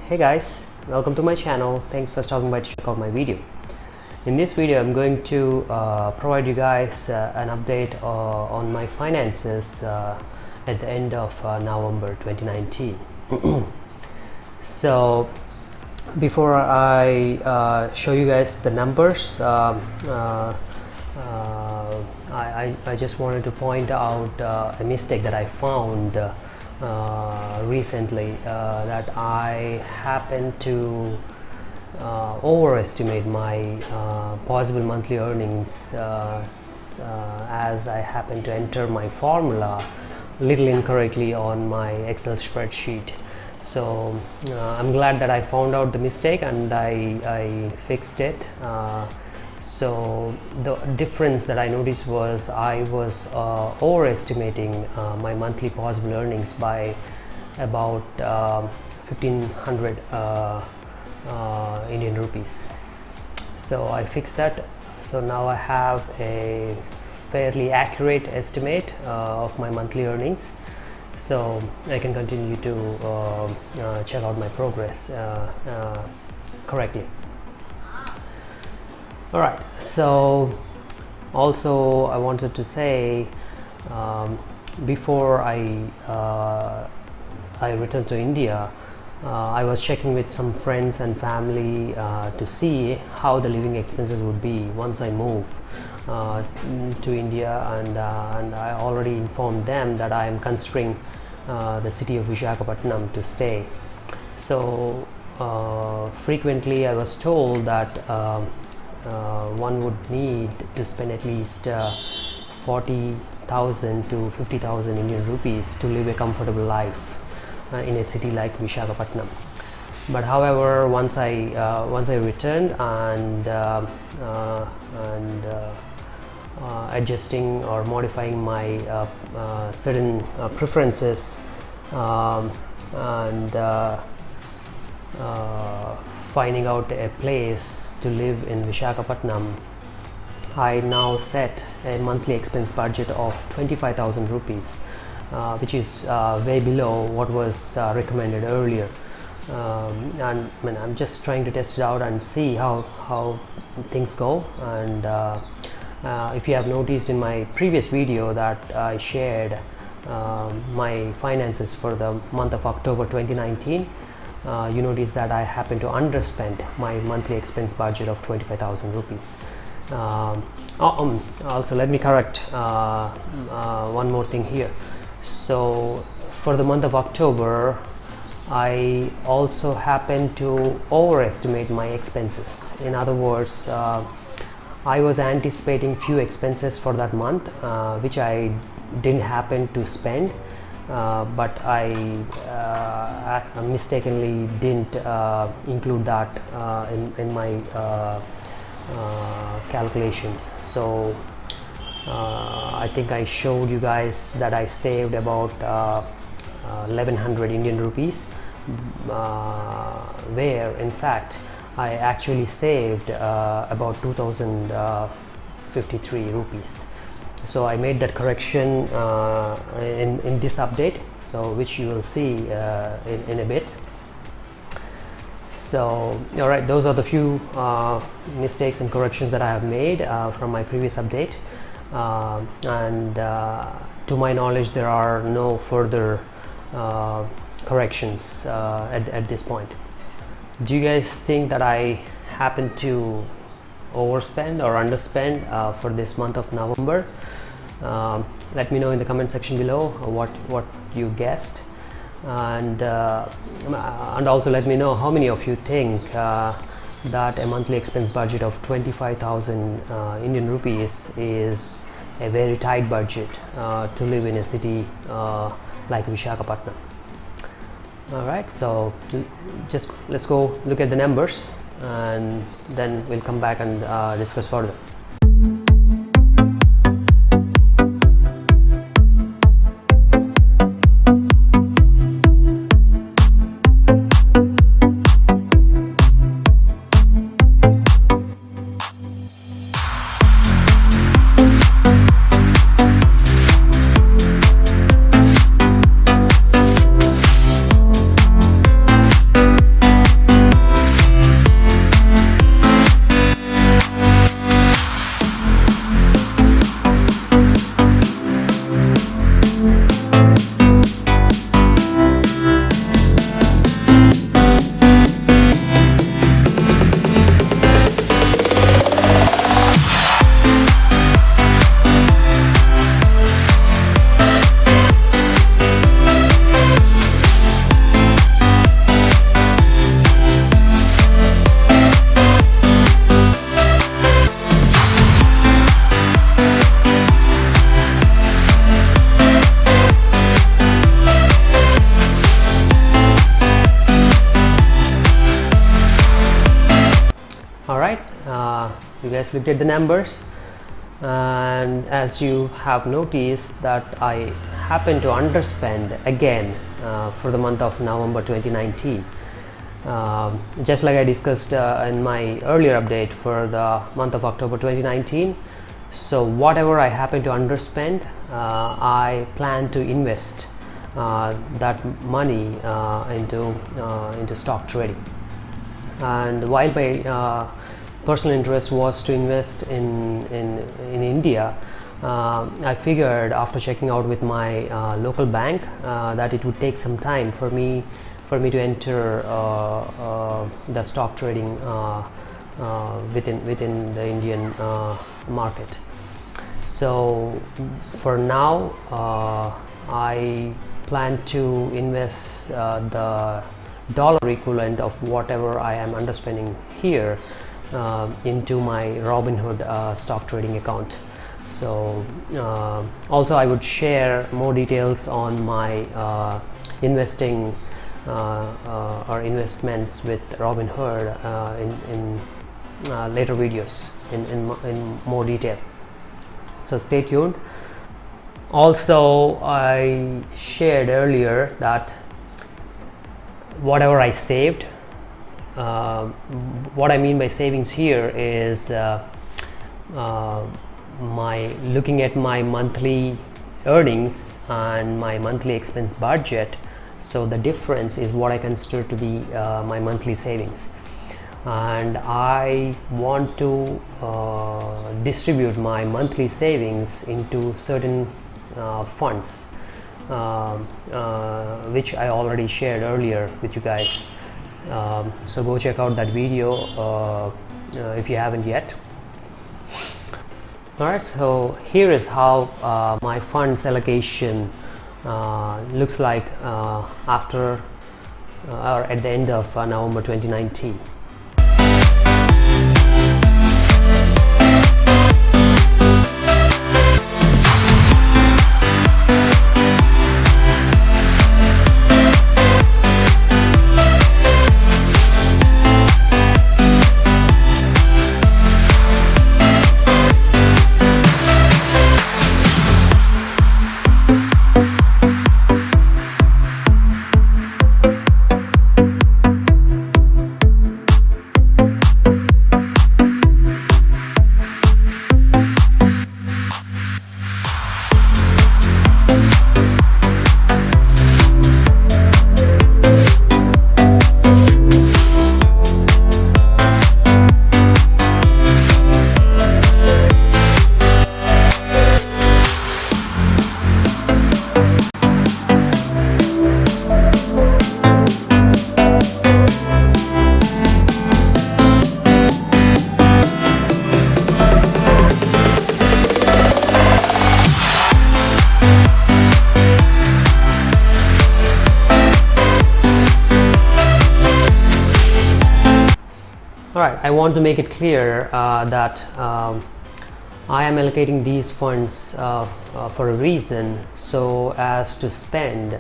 Hey guys, welcome to my channel. Thanks for stopping by to check out my video. In this video I'm going to provide you guys an update on my finances at the end of November 2019. So before I show you guys the numbers, I just wanted to point out a mistake that I found recently, that I happened to overestimate my possible monthly earnings as I happened to enter my formula little incorrectly on my Excel spreadsheet. So I'm glad that I found out the mistake and I fixed it. So the difference that I noticed was I was overestimating my monthly possible earnings by about 1500 Indian rupees. So I fixed that. So now I have a fairly accurate estimate of my monthly earnings. So I can continue to check out my progress correctly. Alright, so also I wanted to say, before I returned to India, I was checking with some friends and family to see how the living expenses would be once I move to India, and I already informed them that I am considering the city of Visakhapatnam to stay. So frequently I was told that one would need to spend at least 40,000 to 50,000 Indian rupees to live a comfortable life in a city like Visakhapatnam. But however, once I returned and adjusting or modifying my certain preferences and finding out a place to live in Visakhapatnam, I now set a monthly expense budget of 25,000 rupees, which is way below what was recommended earlier. And I'm just trying to test it out and see how things go. And if you have noticed in my previous video that I shared my finances for the month of October 2019, you notice that I happen to underspend my monthly expense budget of 25,000 rupees. Also, let me correct one more thing here. So for the month of October, I also happened to overestimate my expenses. In other words, I was anticipating few expenses for that month, which I didn't happen to spend. But I mistakenly didn't include that in my calculations. So I think I showed you guys that I saved about 1100 Indian rupees, where in fact I actually saved about 2053 rupees. So I made that correction in this update, so which you will see in a bit. So alright, those are the few mistakes and corrections that I have made from my previous update, and to my knowledge there are no further corrections at this point. Do you guys think that I happen to overspend or underspend for this month of November? Let me know in the comment section below what you guessed, and also let me know how many of you think that a monthly expense budget of 25,000 Indian rupees is a very tight budget to live in a city like Visakhapatnam. Alright, so just let's go look at the numbers and then we'll come back and discuss further. guys looked at the numbers, and as you have noticed that I happen to underspend again for the month of November 2019. Just like I discussed in my earlier update for the month of October 2019. So whatever I happen to underspend, I plan to invest that money into stock trading. And while my personal interest was to invest in India, I figured after checking out with my local bank that it would take some time for me to enter the stock trading within the Indian market. So for now, I plan to invest the dollar equivalent of whatever I am underspending here into my Robinhood stock trading account. So also I would share more details on my investing or investments with Robinhood in later videos in more detail. So stay tuned. Also, I shared earlier that whatever I saved, what I mean by savings here is looking at my monthly earnings and my monthly expense budget. So the difference is what I consider to be my monthly savings, and I want to distribute my monthly savings into certain funds, which I already shared earlier with you guys. So go check out that video if you haven't yet. Alright, so here is how my funds allocation looks like after or at the end of November 2019. Alright, I want to make it clear that I am allocating these funds for a reason, so as to spend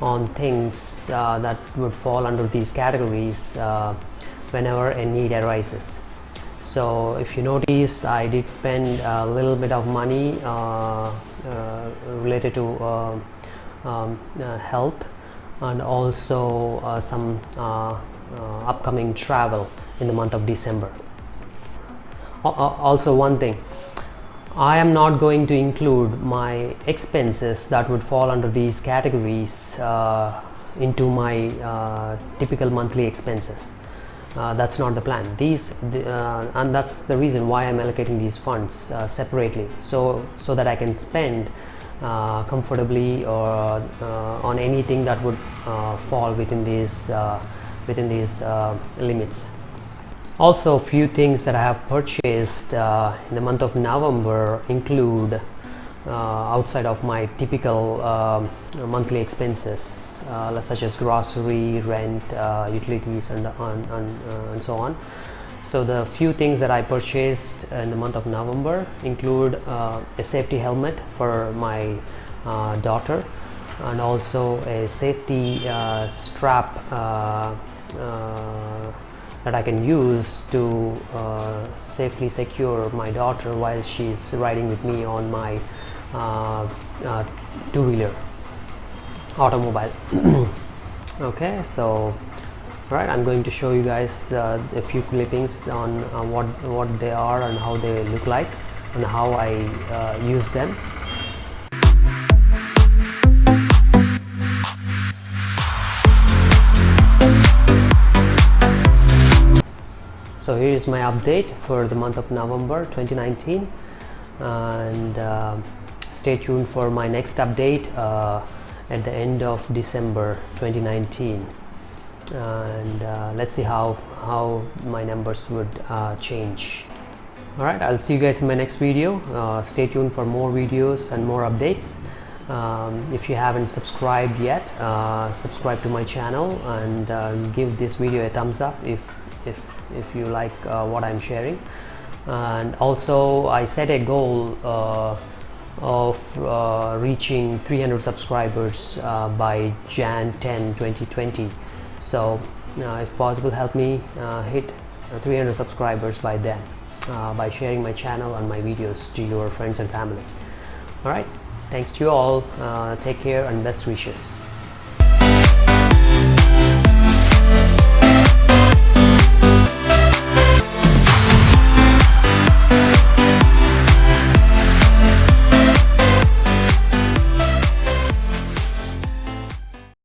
on things that would fall under these categories whenever a need arises. So if you notice, I did spend a little bit of money related to health, and also some upcoming travel in the month of December. Also, one thing, I am not going to include my expenses that would fall under these categories into my typical monthly expenses. That's not the plan. And that's the reason why I'm allocating these funds separately, so that I can spend comfortably or on anything that would fall within these limits. Also, a few things that I have purchased in the month of November include, outside of my typical monthly expenses, such as grocery, rent, utilities, and so on. So the few things that I purchased in the month of November include a safety helmet for my daughter, and also a safety strap that I can use to safely secure my daughter while she's riding with me on my two-wheeler automobile. Okay, so right, I'm going to show you guys a few clippings on what they are and how they look like and how I use them. So here is my update for the month of November 2019, and stay tuned for my next update at the end of December 2019, and let's see how my numbers would change. Alright, I'll see you guys in my next video. Stay tuned for more videos and more updates. If you haven't subscribed yet, subscribe to my channel and give this video a thumbs up if you like what I'm sharing. And also I set a goal of reaching 300 subscribers by Jan 10 2020. So if possible, help me hit 300 subscribers by then by sharing my channel and my videos to your friends and family. Alright, thanks to you all. Take care and best wishes.